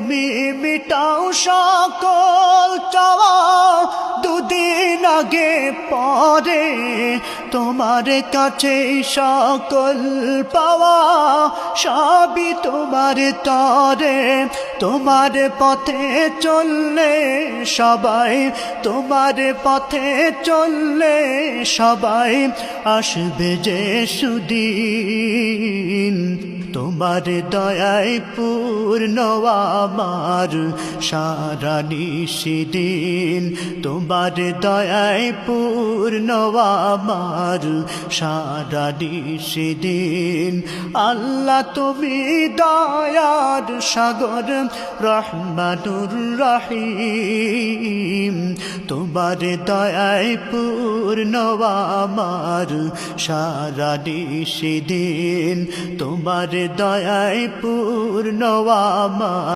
তুমি মিটাও সকল চাওয়া, দুদিন আগে পরে তোমার কাছে সকল পাওয়া, সবই তোমার তরে। তোমার পথে চললে সবাই, তোমার পথে চললে সবাই আসবে যে সুদিন। তোমার দয়ায় পূর্ণ আমার সারা নিশিদিন, তোমার দয়ায় পূর্ণ আমার সারা নিশিদিন। আল্লাহ তুমি দয়ার সাগর রহমানুর রহিম, তোমার দয়ায় পূর্ণ আমার সারা নিশিদিন, তোমার দয়ায় পূর্ণ আমার